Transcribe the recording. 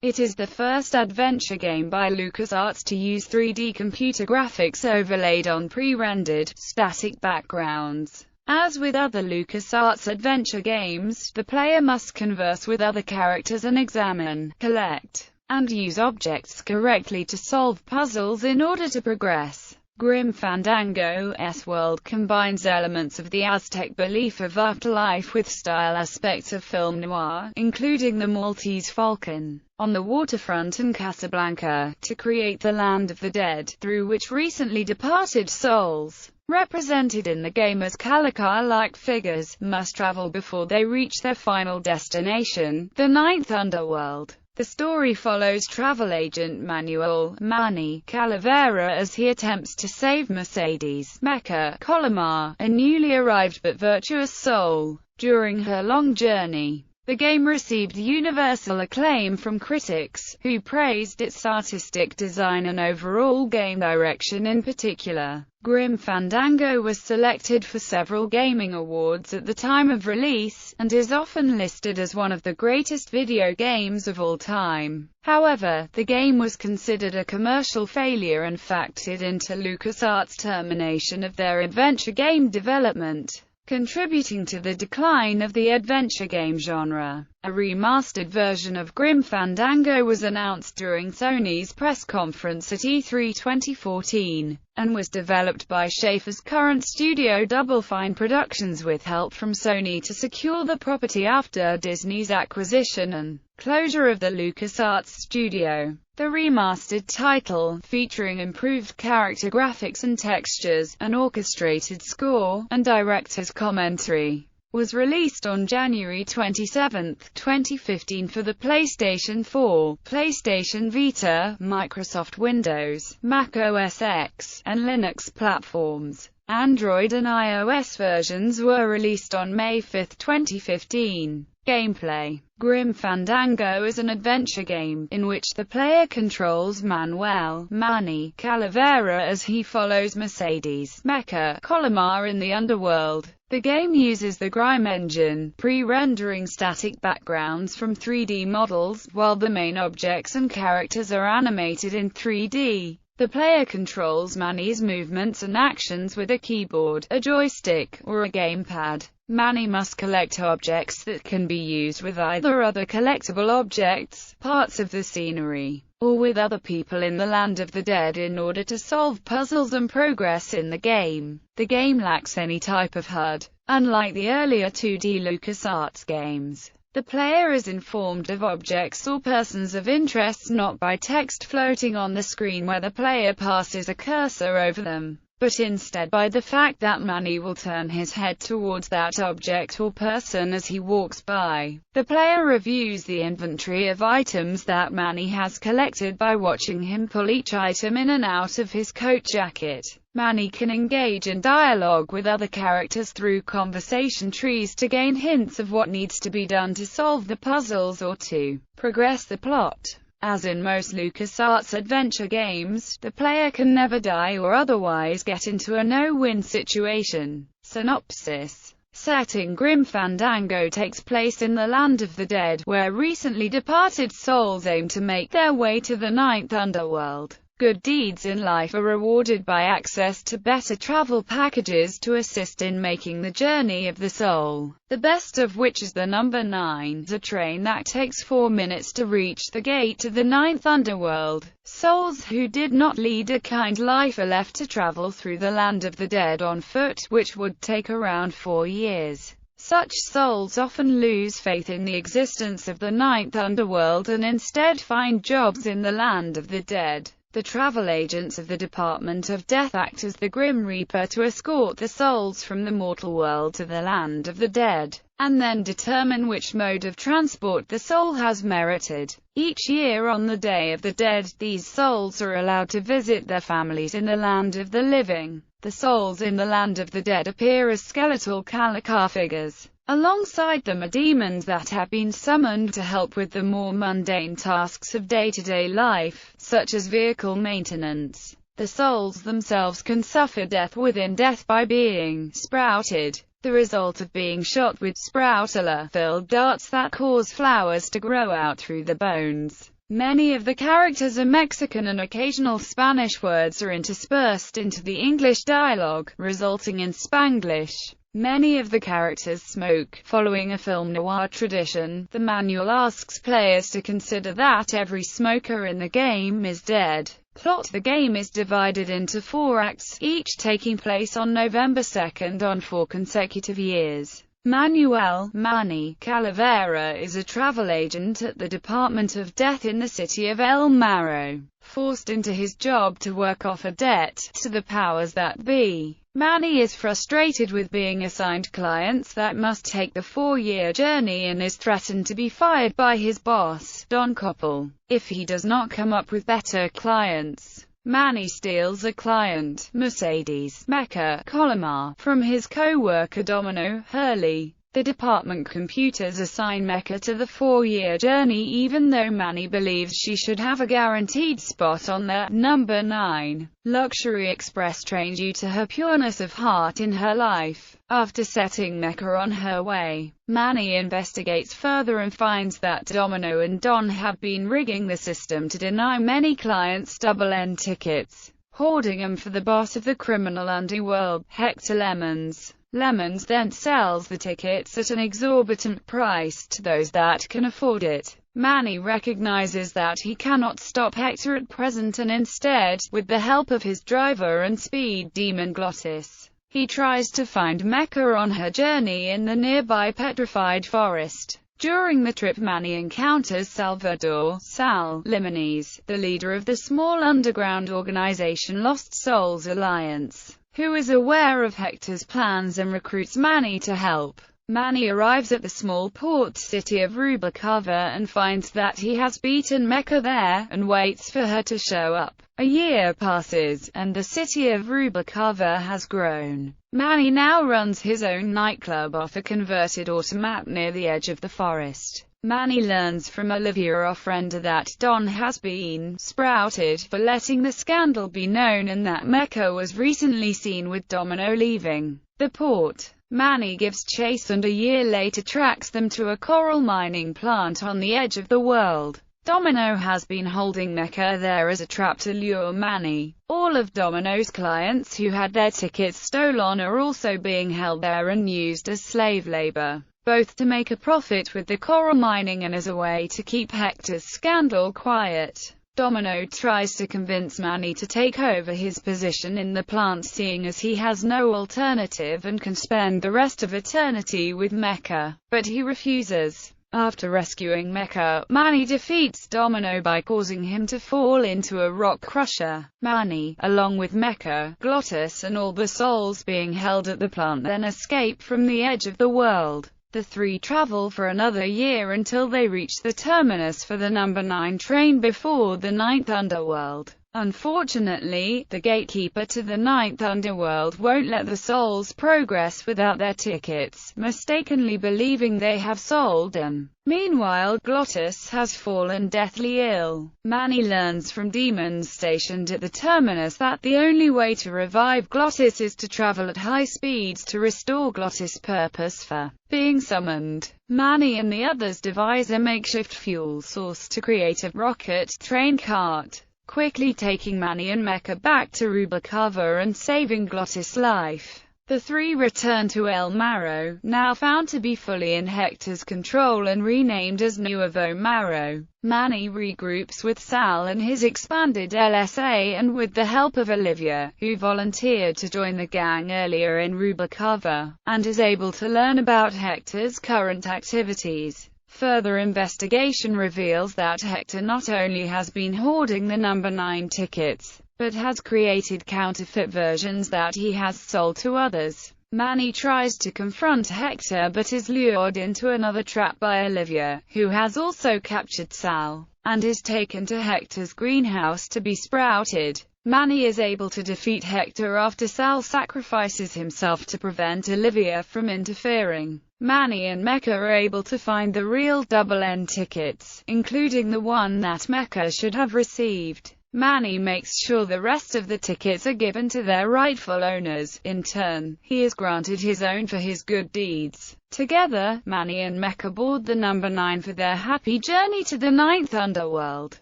It is the first adventure game by LucasArts to use 3D computer graphics overlaid on pre-rendered, static backgrounds. As with other LucasArts adventure games, the player must converse with other characters and examine, collect, and use objects correctly to solve puzzles in order to progress. Grim Fandango's world combines elements of the Aztec belief of afterlife with style aspects of film noir, including the Maltese Falcon on the waterfront and Casablanca, to create the land of the dead, through which recently departed souls, represented in the game as Calicar-like figures, must travel before they reach their final destination, the ninth underworld. The story follows travel agent Manuel Manny Calavera as he attempts to save Mercedes Mecca Colomar, a newly arrived but virtuous soul, during her long journey. The game received universal acclaim from critics, who praised its artistic design and overall game direction in particular. Grim Fandango was selected for several gaming awards at the time of release, and is often listed as one of the greatest video games of all time. However, the game was considered a commercial failure and factored into LucasArts' termination of their adventure game development, contributing to the decline of the adventure game genre. A remastered version of Grim Fandango was announced during Sony's press conference at E3 2014, and was developed by Schafer's current studio Double Fine Productions with help from Sony to secure the property after Disney's acquisition and closure of the LucasArts studio. The remastered title, featuring improved character graphics and textures, an orchestrated score, and director's commentary, was released on January 27, 2015 for the PlayStation 4, PlayStation Vita, Microsoft Windows, Mac OS X, and Linux platforms. Android and iOS versions were released on May 5, 2015. Gameplay. Grim Fandango is an adventure game, in which the player controls Manuel Manny Calavera as he follows Mercedes Mecca Colomar in the underworld. The game uses the Grime engine, pre-rendering static backgrounds from 3D models, while the main objects and characters are animated in 3D. The player controls Manny's movements and actions with a keyboard, a joystick, or a gamepad. Manny must collect objects that can be used with either other collectible objects, parts of the scenery, or with other people in the land of the dead in order to solve puzzles and progress in the game. The game lacks any type of HUD, unlike the earlier 2D LucasArts games. The player is informed of objects or persons of interest not by text floating on the screen where the player passes a cursor over them, but instead by the fact that Manny will turn his head towards that object or person as he walks by. The player reviews the inventory of items that Manny has collected by watching him pull each item in and out of his coat jacket. Manny can engage in dialogue with other characters through conversation trees to gain hints of what needs to be done to solve the puzzles or to progress the plot. As in most LucasArts adventure games, the player can never die or otherwise get into a no-win situation. Synopsis. Setting. Grim Fandango takes place in the land of the dead, where recently departed souls aim to make their way to the ninth underworld. Good deeds in life are rewarded by access to better travel packages to assist in making the journey of the soul, the best of which is the number 9, a train that takes 4 minutes to reach the gate to the ninth underworld. Souls who did not lead a kind life are left to travel through the land of the dead on foot, which would take around 4 years. Such souls often lose faith in the existence of the ninth underworld and instead find jobs in the land of the dead. The travel agents of the Department of Death act as the Grim Reaper to escort the souls from the mortal world to the land of the dead, and then determine which mode of transport the soul has merited. Each year on the Day of the Dead, these souls are allowed to visit their families in the land of the living. The souls in the land of the dead appear as skeletal Calicar figures. Alongside them are demons that have been summoned to help with the more mundane tasks of day-to-day life, such as vehicle maintenance. The souls themselves can suffer death within death by being sprouted, the result of being shot with sproutula-filled darts that cause flowers to grow out through the bones. Many of the characters are Mexican and occasional Spanish words are interspersed into the English dialogue, resulting in Spanglish. Many of the characters smoke. Following a film noir tradition, the manual asks players to consider that every smoker in the game is dead. Plot: the game is divided into 4 acts, each taking place on November 2nd on 4 consecutive years. Manuel Manny Calavera is a travel agent at the Department of Death in the city of El Marro. Forced into his job to work off a debt to the powers that be, Manny is frustrated with being assigned clients that must take the 4-year journey and is threatened to be fired by his boss, Don Coppel, if he does not come up with better clients. Manny steals a client, Mercedes Mecha Colomar, from his co-worker Domino Hurley. The department computers assign Mecha to the 4-year journey even though Manny believes she should have a guaranteed spot on the number 9 luxury express train due to her pureness of heart in her life. After setting Mecha on her way, Manny investigates further and finds that Domino and Don have been rigging the system to deny many clients double-end tickets, hoarding them for the boss of the criminal underworld, Hector Lemons. Lemons then sells the tickets at an exorbitant price to those that can afford it. Manny recognizes that he cannot stop Hector at present and instead, with the help of his driver and speed demon Glottis, he tries to find Mecha on her journey in the nearby petrified forest. During the trip, Manny encounters Salvador Sal Limones, the leader of the small underground organization Lost Souls Alliance, who is aware of Hector's plans and recruits Manny to help. Manny arrives at the small port city of Rubalcaba and finds that he has beaten Mecha there, and waits for her to show up. A year passes, and the city of Rubalcaba has grown. Manny now runs his own nightclub off a converted automat near the edge of the forest. Manny learns from Olivia Offrenda that Don has been sprouted for letting the scandal be known and that Mecha was recently seen with Domino leaving the port. Manny gives chase and a year later tracks them to a coral mining plant on the edge of the world. Domino has been holding Mecha there as a trap to lure Manny. All of Domino's clients who had their tickets stolen are also being held there and used as slave labor, both to make a profit with the coral mining and as a way to keep Hector's scandal quiet. Domino tries to convince Manny to take over his position in the plant, seeing as he has no alternative and can spend the rest of eternity with Mecha, but he refuses. After rescuing Mecha, Manny defeats Domino by causing him to fall into a rock crusher. Manny, along with Mecha, Glottis and all the souls being held at the plant, then escape from the edge of the world. The 3 travel for another year until they reach the terminus for the number 9 train before the 9th underworld. Unfortunately, the gatekeeper to the 9th underworld won't let the souls progress without their tickets, mistakenly believing they have sold them. Meanwhile, Glottis has fallen deathly ill. Manny learns from demons stationed at the terminus that the only way to revive Glottis is to travel at high speeds to restore Glottis' purpose for being summoned. Manny and the others devise a makeshift fuel source to create a rocket train cart, quickly taking Manny and Mecha back to Rubalcaba and saving Glottis' life. The 3 return to El Marro, now found to be fully in Hector's control and renamed as Nuevo Marro. Manny regroups with Sal and his expanded LSA, and with the help of Olivia, who volunteered to join the gang earlier in Rubalcaba, and is able to learn about Hector's current activities. Further investigation reveals that Hector not only has been hoarding the number 9 tickets, but has created counterfeit versions that he has sold to others. Manny tries to confront Hector but is lured into another trap by Olivia, who has also captured Sal, and is taken to Hector's greenhouse to be sprouted. Manny is able to defeat Hector after Sal sacrifices himself to prevent Olivia from interfering. Manny and Mecha are able to find the real double-end tickets, including the one that Mecha should have received. Manny makes sure the rest of the tickets are given to their rightful owners. In turn, he is granted his own for his good deeds. Together, Manny and Mecha board the number 9 for their happy journey to the 9th underworld.